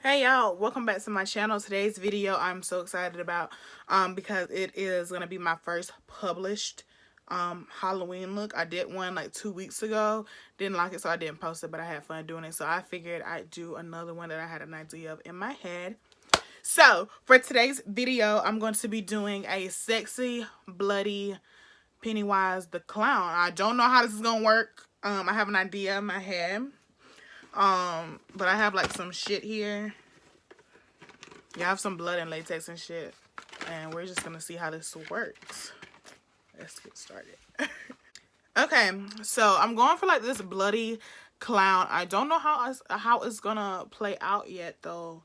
Hey y'all, welcome back to my channel. Today's video I'm so excited about because it is going to be my first published Halloween look. I did one like 2 weeks ago, didn't like it, so I didn't post it, but I had fun doing it, so I figured I'd do another one that I had an idea of in my head. So for today's video, I'm going to be doing a sexy bloody Pennywise the Clown. I don't know how this is gonna work. I have an idea in my head, but I have like some shit here. You have some blood and latex and shit, and we're just gonna see how this works. Let's get started. Okay, so I'm going for like this bloody clown. I don't know how it's gonna play out yet though.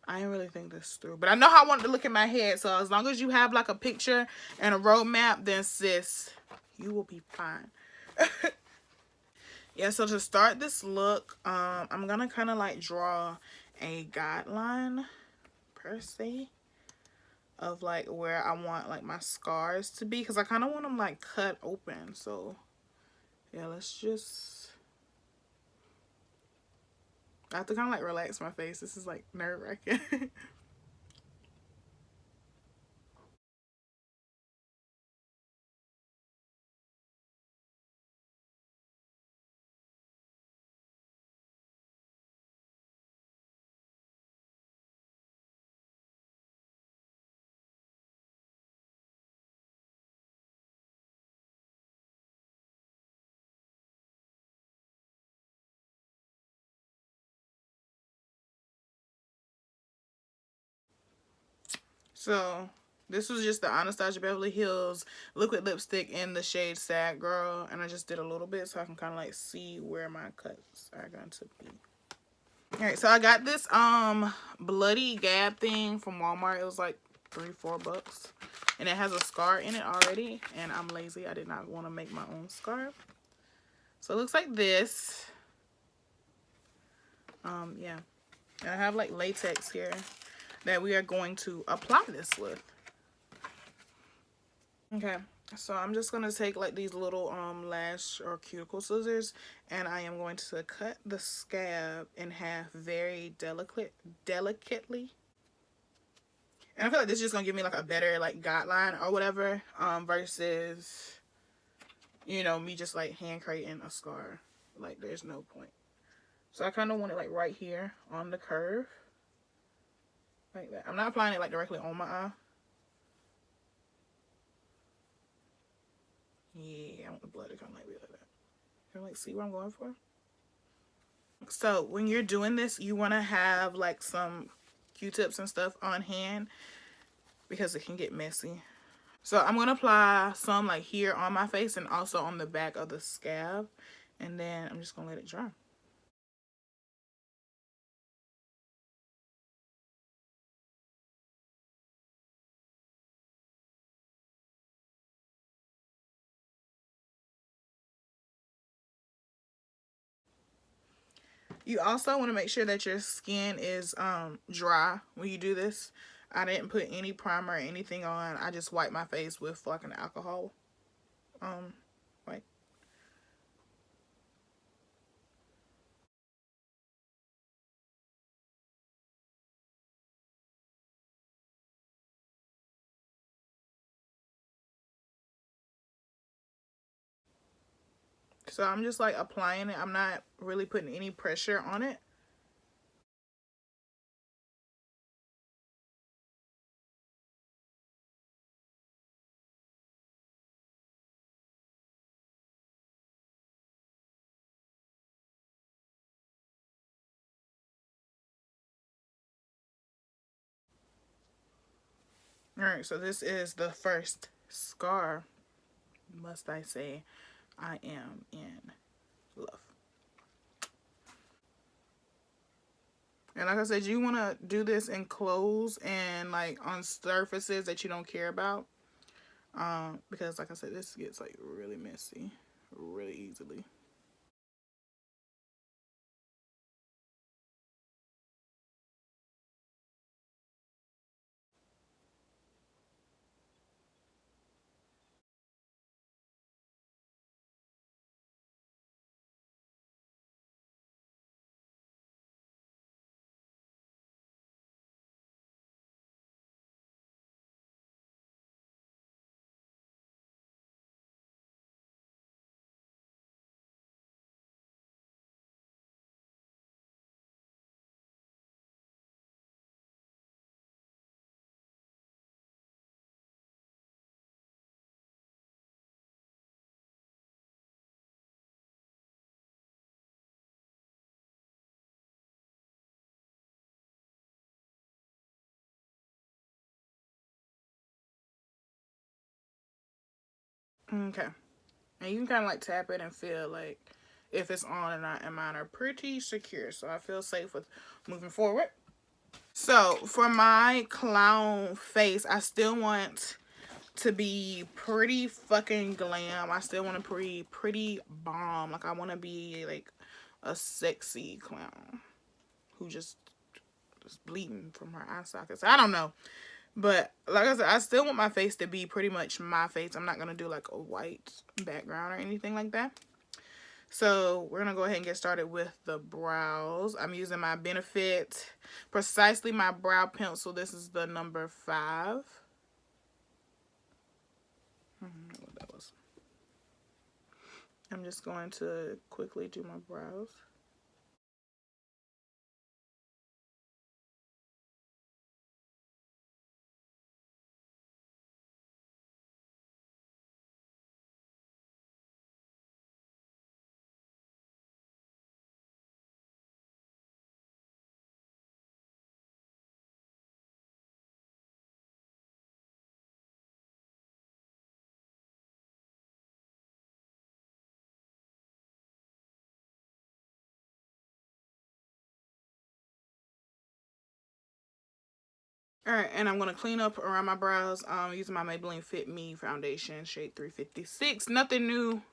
I didn't really think this through, but I know how I want it to look in my head. So as long as you have like a picture and a roadmap, then sis, you will be fine. Yeah, so to start this look, I'm gonna kind of like draw a guideline per se of like where I want like my scars to be, because I kind of want them like cut open. So yeah, let's just, I have to kind of like relax my face. This is like nerve-wracking. So this was just the Anastasia Beverly Hills liquid lipstick in the shade Sad Girl, and I just did a little bit so I can kind of like see where my cuts are going to be. All right, so I got this bloody gab thing from Walmart. It was like $3-4, and it has a scar in it already, and I'm lazy. I did not want to make my own scarf. So it looks like this. Yeah, and I have like latex here that we are going to apply this with. Okay, so I'm just gonna take like these little lash or cuticle scissors, and I am going to cut the scab in half very delicately. And I feel like this is just gonna give me like a better like guideline or whatever, versus, you know, me just like hand creating a scar. Like there's no point. So I kind of want it like right here on the curve, like that. I'm not applying it like directly on my eye. Yeah, I want the blood to come like that. Can you like see what I'm going for? So when you're doing this, you want to have like some Q-tips and stuff on hand because it can get messy. So I'm going to apply some like here on my face and also on the back of the scab. And then I'm just going to let it dry. You also want to make sure that your skin is dry when you do this. I didn't put any primer or anything on. I just wiped my face with like an alcohol wipe. So I'm just like applying it. I'm not really putting any pressure on it. Alright, so this is the first scar. Must I say, I am in love. And like I said, you want to do this in clothes and like on surfaces that you don't care about. Because like I said, this gets like really messy really easily. Okay. And you can kind of like tap it and feel like if it's on or not, and mine are pretty secure. So I feel safe with moving forward. So for my clown face, I still want to be pretty fucking glam. I still want to be pretty bomb. Like I want to be like a sexy clown who just bleeding from her eye sockets. I don't know. But like I said, I still want my face to be pretty much my face. I'm not going to do like a white background or anything like that. So we're going to go ahead and get started with the brows. I'm using my Benefit Precisely My Brow Pencil. This is the number 5. I don't know what that was. I'm just going to quickly do my brows. Alright, and I'm going to clean up around my brows using my Maybelline Fit Me foundation, shade 356. Nothing new.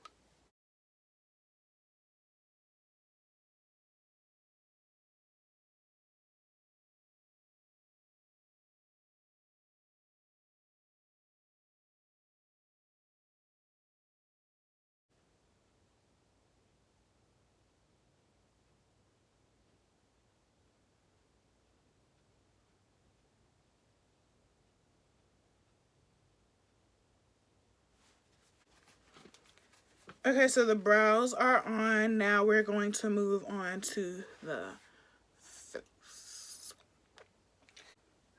Okay, so the brows are on. Now we're going to move on to the face.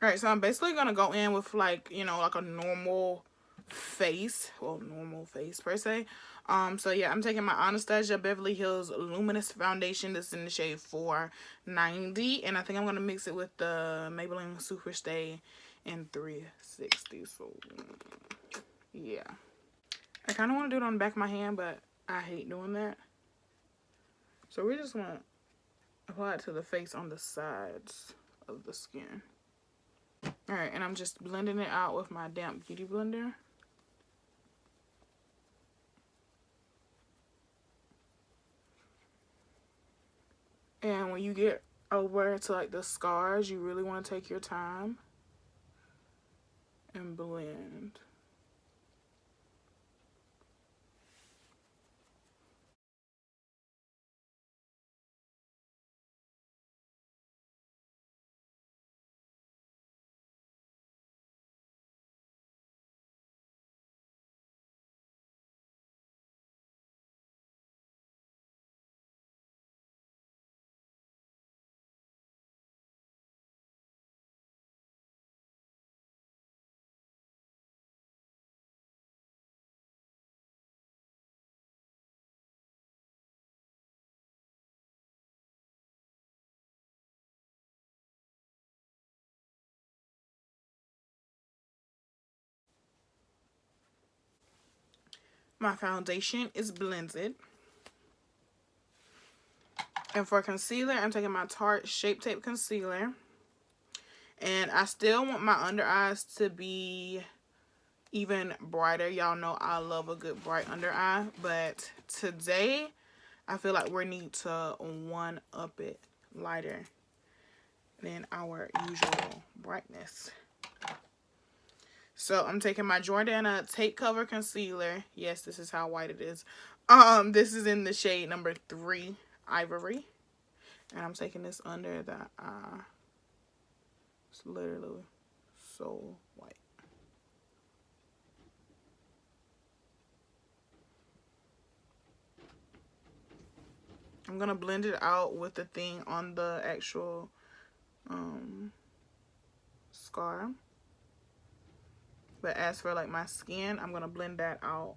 Alright, so I'm basically going to go in with like, you know, like a normal face. Well, normal face per se. So yeah, I'm taking my Anastasia Beverly Hills Luminous foundation. This is in the shade 490. And I think I'm going to mix it with the Maybelline Superstay in 360. So yeah. I kind of want to do it on the back of my hand, but I hate doing that. So we just want to apply it to the face on the sides of the skin. Alright, and I'm just blending it out with my damp beauty blender. And when you get over to like the scars, you really want to take your time and blend. My foundation is blended. And for concealer, I'm taking my Tarte Shape Tape Concealer. And I still want my under eyes to be even brighter. Y'all know I love a good bright under eye. But today, I feel like we need to one-up it lighter than our usual brightness. So I'm taking my Jordana Tape Cover Concealer. Yes, this is how white it is. This is in the shade number 3, Ivory. And I'm taking this under the eye. It's literally so white. I'm going to blend it out with the thing on the actual scar. But as for like my skin, I'm going to blend that out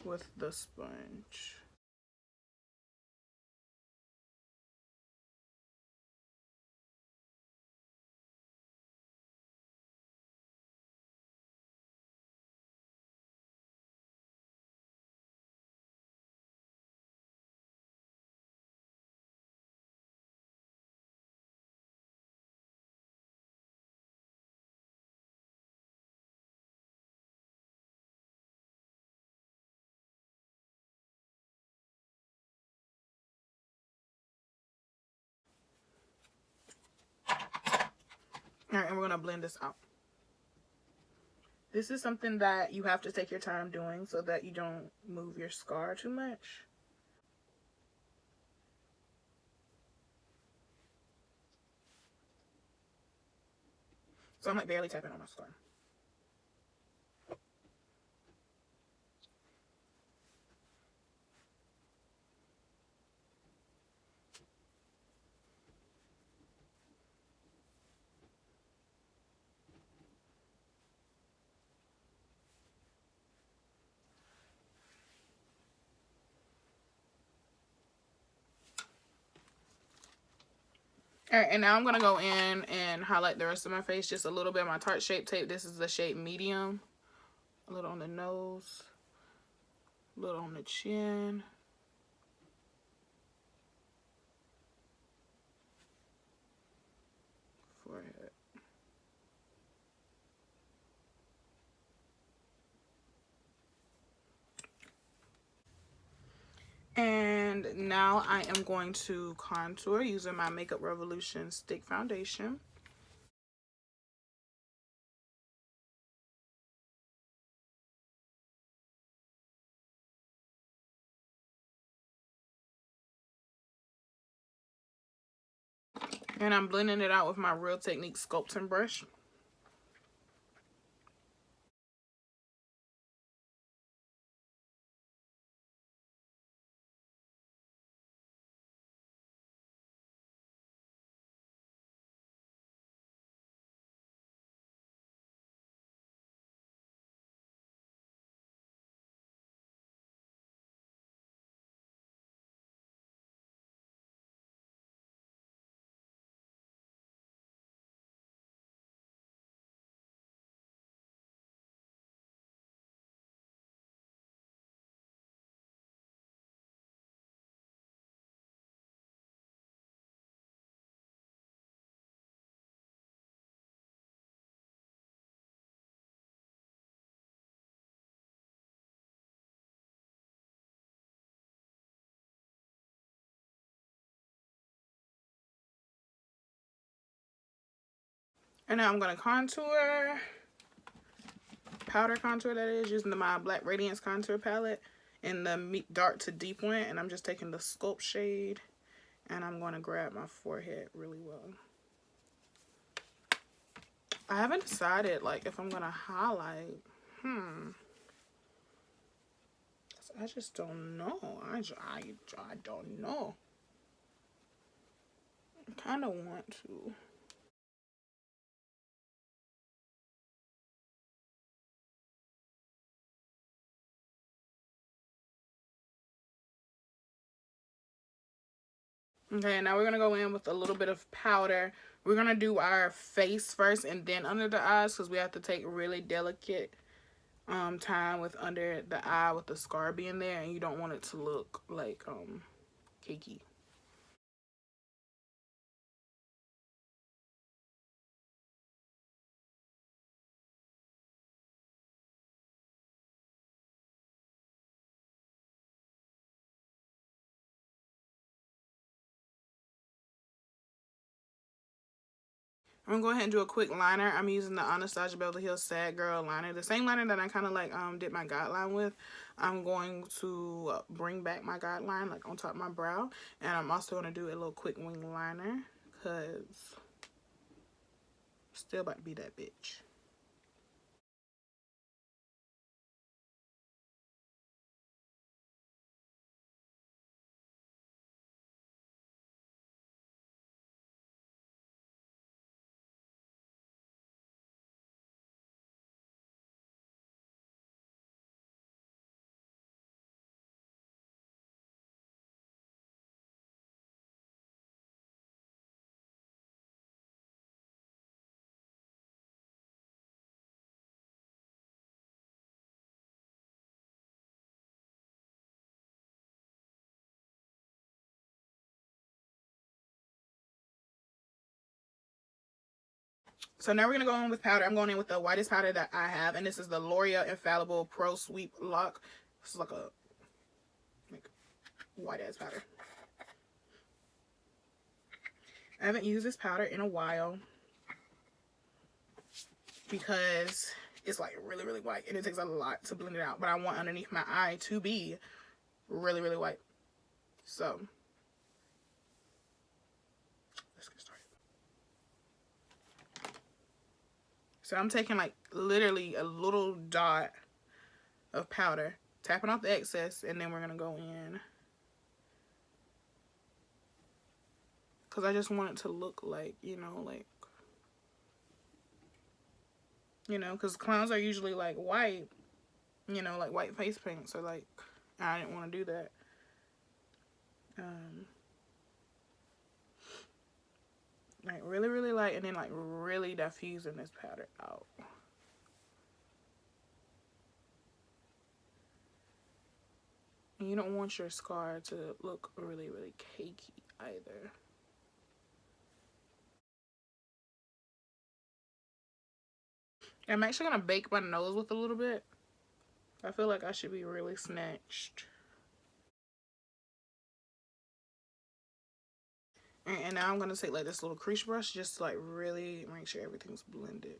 with the sponge. All right, and we're going to blend this out. This is something that you have to take your time doing so that you don't move your scar too much. So I'm like barely tapping on my scar. All right, and now I'm going to go in and highlight the rest of my face. Just a little bit of my Tarte Shape Tape. This is the shade Medium. A little on the nose. A little on the chin. Forehead. And now I am going to contour using my Makeup Revolution Stick Foundation. And I'm blending it out with my Real Technique sculpting brush. And now I'm going to contour. Powder contour, that is, using my Black Radiance contour palette in the dark to deep one. And I'm just taking the Sculpt shade and I'm going to grab my forehead really well. I haven't decided like if I'm going to highlight. I just don't know. I don't know. I kind of want to. Okay, now we're going to go in with a little bit of powder. We're going to do our face first and then under the eyes because we have to take really delicate time with under the eye with the scar being there, and you don't want it to look like cakey. I'm gonna go ahead and do a quick liner. I'm using the Anastasia Beverly Hills Sad Girl liner, the same liner that I kind of like did my guideline with. I'm going to bring back my guideline like on top of my brow, and I'm also gonna do a little quick wing liner because still about to be that bitch. So now we're gonna go in with powder. I'm going in with the whitest powder that I have, and this is the L'Oreal Infallible Pro Sweep Lock. This is like a white ass powder. I haven't used this powder in a while. because it's like really, really white and it takes a lot to blend it out. But I want underneath my eye to be really, really white. So let's get started. So I'm taking like literally a little dot of powder, tapping off the excess, and then we're gonna go in because I just want it to look like, you know, like, you know, because clowns are usually like white, you know, like white face paint. So like, I didn't want to do that. Like really, really light, and then like really diffusing this powder out. And you don't want your scar to look really, really cakey either. I'm actually gonna bake my nose with a little bit. I feel like I should be really snatched. And now I'm gonna take like this little crease brush just to like really make sure everything's blended.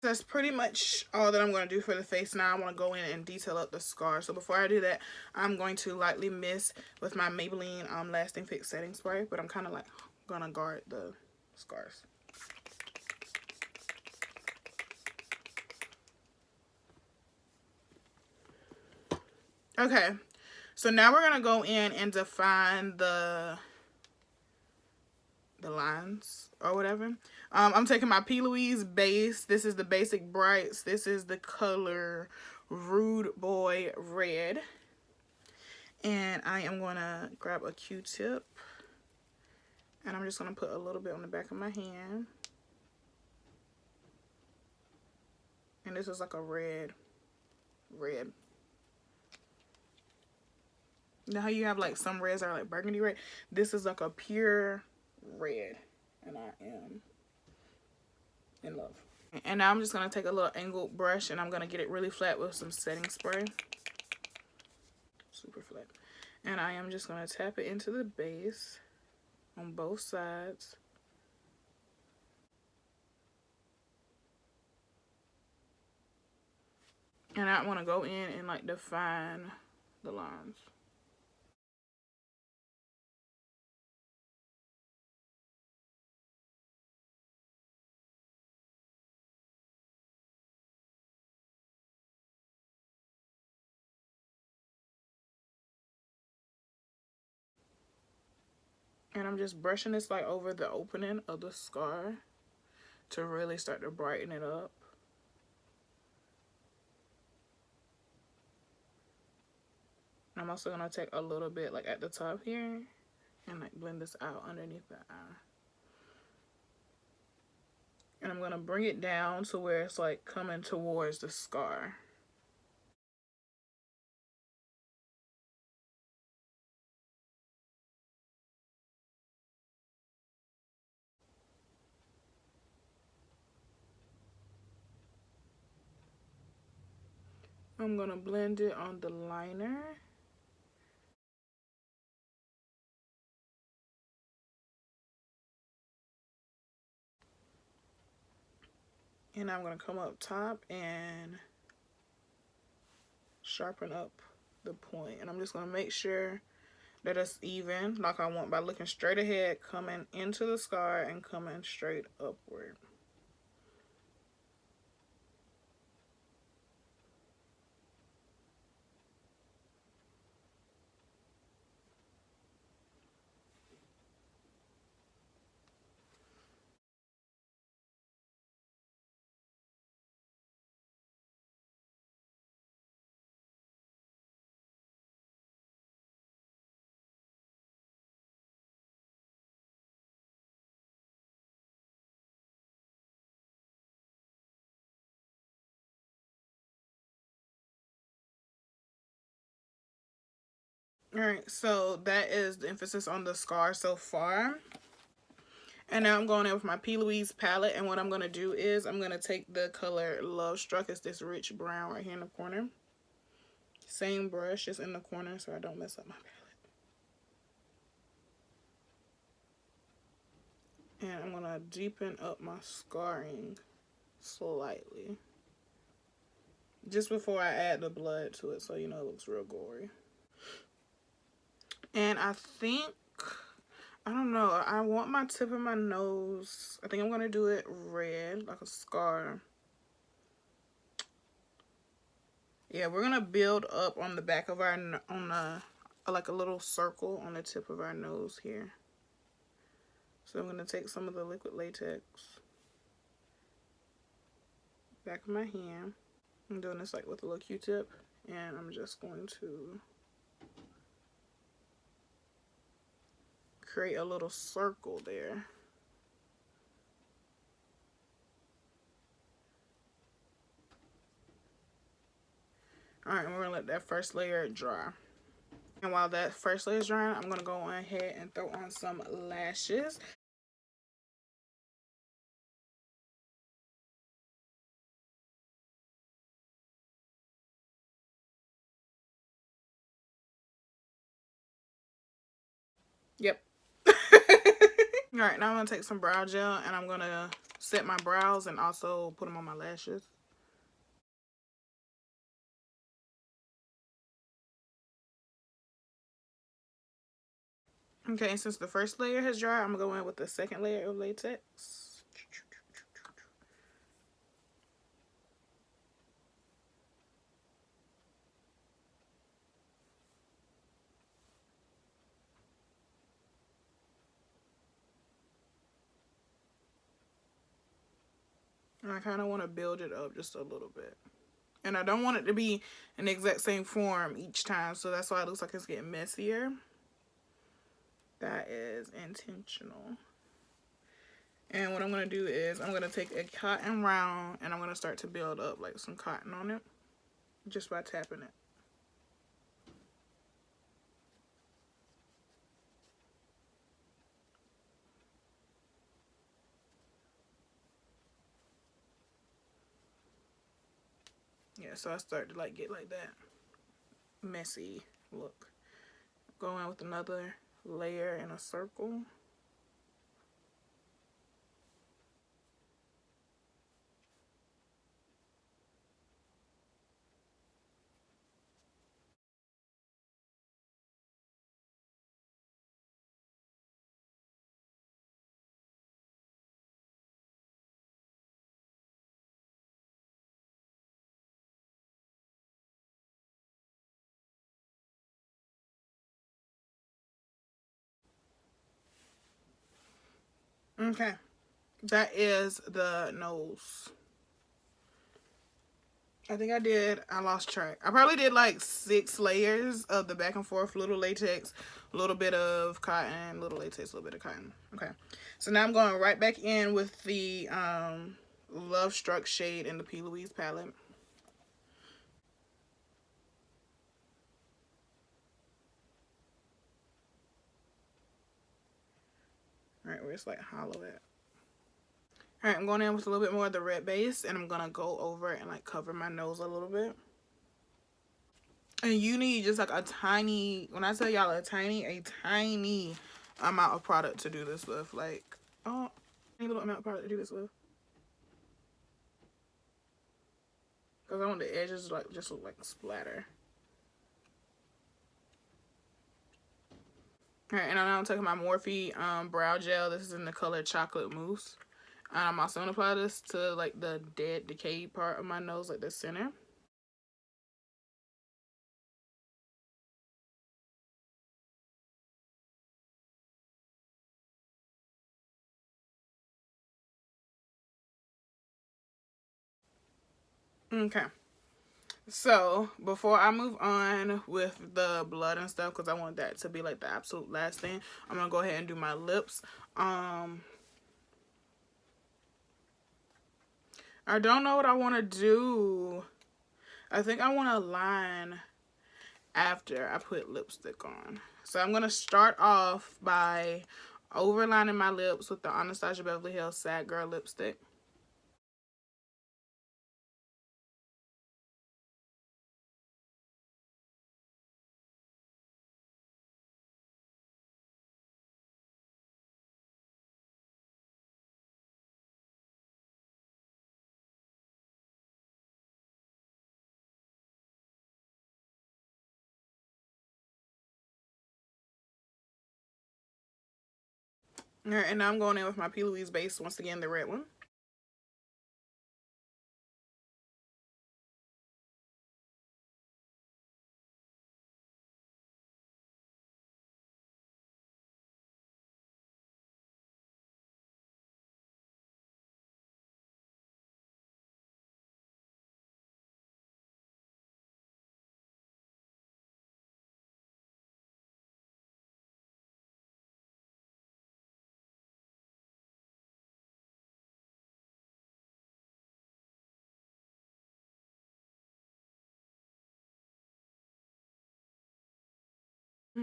That's pretty much all that I'm going to do for the face. Now I want to go in and detail up the scar. So before I do that, I'm going to lightly mist with my Maybelline Lasting Fix Setting Spray. But I'm kind of like going to guard the scars. Okay, so now we're going to go in and define the lines or whatever. I'm taking my PLouise base. This is the Basic Brights. This is the color Rude Boy Red. And I am going to grab a Q-tip. And I'm just going to put a little bit on the back of my hand. And this is like a red. You know how you have like some reds that are like burgundy red? This is like a pure red. And I am in love. And now I'm just going to take a little angled brush and I'm going to get it really flat with some setting spray. Super flat. And I am just going to tap it into the base on both sides. And I want to go in and like define the lines. And I'm just brushing this like over the opening of the scar to really start to brighten it up. I'm also going to take a little bit like at the top here and like blend this out underneath the eye. And I'm going to bring it down to where it's like coming towards the scar. I'm going to blend it on the liner. And I'm going to come up top and sharpen up the point. And I'm just going to make sure that it's even like I want by looking straight ahead, coming into the scar and coming straight upward. Alright, so that is the emphasis on the scar so far. And now I'm going in with my PLouise palette, and what I'm going to do is I'm going to take the color Love Struck. It's this rich brown right here in the corner. Same brush, just in the corner so I don't mess up my palette. And I'm going to deepen up my scarring slightly. Just before I add the blood to it so you know it looks real gory. And I think, I don't know, I want my tip of my nose, I think I'm going to do it red, like a scar. Yeah, we're going to build up on the back of our, like a little circle on the tip of our nose here. So I'm going to take some of the liquid latex, back of my hand. I'm doing this like with a little Q-tip, and I'm just going to create a little circle there. Alright, we're going to let that first layer dry. And while that first layer is drying, I'm going to go ahead and throw on some lashes. Yep. Alright, now I'm going to take some brow gel and I'm going to set my brows and also put them on my lashes. Okay, and since the first layer has dried, I'm going to go in with the second layer of latex. And I kind of want to build it up just a little bit. And I don't want it to be an exact same form each time, so that's why it looks like it's getting messier. That is intentional. And what I'm going to do is I'm going to take a cotton round and I'm going to start to build up like some cotton on it just by tapping it. Yeah, so I start to like get like that messy look. Go in with another layer in a circle. Okay, that is the nose. I think I lost track. I probably did like 6 layers of the back and forth, little latex, a little bit of cotton, little latex, a little bit of cotton. Okay, so now I'm going right back in with the Love Struck shade in the PLouise palette. Alright, where it's like hollow at. Alright, I'm going in with a little bit more of the red base, and I'm going to go over and like cover my nose a little bit. And you need just like a tiny, when I tell y'all a tiny amount of product to do this with. Like, oh, a little amount of product to do this with. Because I want the edges like just look like splatter. Alright, and I'm taking my Morphe brow gel. This is in the color Chocolate Mousse. And I'm also going to apply this to like the dead, decayed part of my nose, like the center. Okay. So, before I move on with the blood and stuff, because I want that to be like the absolute last thing, I'm going to go ahead and do my lips. I don't know what I want to do. I think I want to line after I put lipstick on. So I'm going to start off by overlining my lips with the Anastasia Beverly Hills Sad Girl lipstick. Alright, and now I'm going in with my PLouise base, once again, the red one.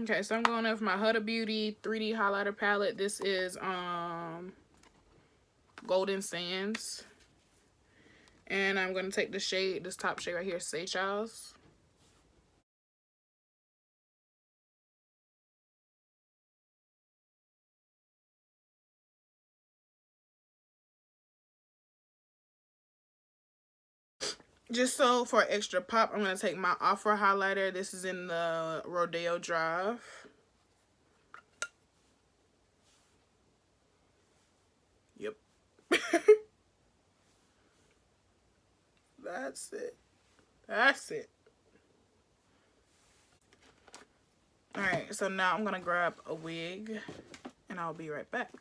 Okay, so I'm going in with my Huda Beauty 3D highlighter palette. This is Golden Sands. And I'm going to take the shade, this top shade right here, Seychelles. Just so for extra pop, I'm going to take my Ofra highlighter. This is in the Rodeo Drive. Yep. That's it. That's it. Alright, so now I'm going to grab a wig and I'll be right back.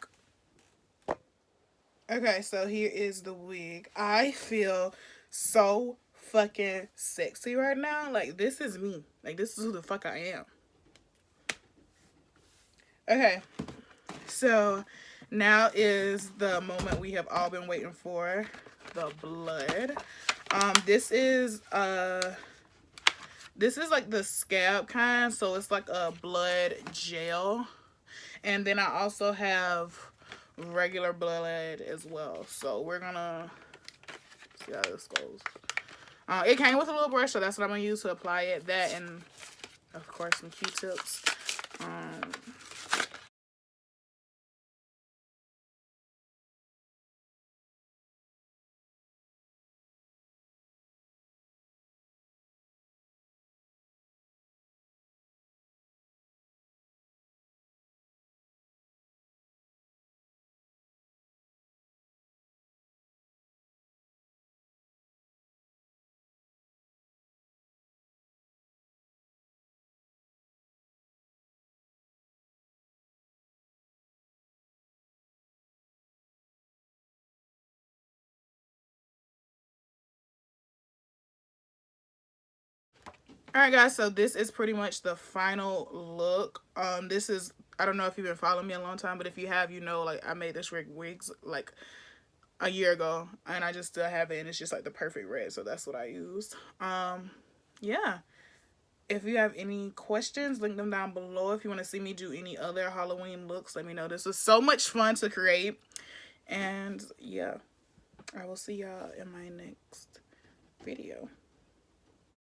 Okay, so here is the wig. I feel so fucking sexy right now. Like, this is me. Like, this is who the fuck I am. Okay, so now is the moment we have all been waiting for, the blood. This is like the scab kind, so it's like a blood gel. And then I also have regular blood as well. So we're gonna see how this goes. It came with a little brush, so that's what I'm gonna use to apply it. That and of course some Q-tips. Alright guys, so this is pretty much the final look. This is, I don't know if you've been following me a long time, but if you have, you know, like I made this wigs like a year ago and I just still have it, and it's just like the perfect red, so that's what I used. Yeah, if you have any questions, link them down below. If you want to see me do any other Halloween looks, let me know. This was so much fun to create, and yeah, I will see y'all in my next video.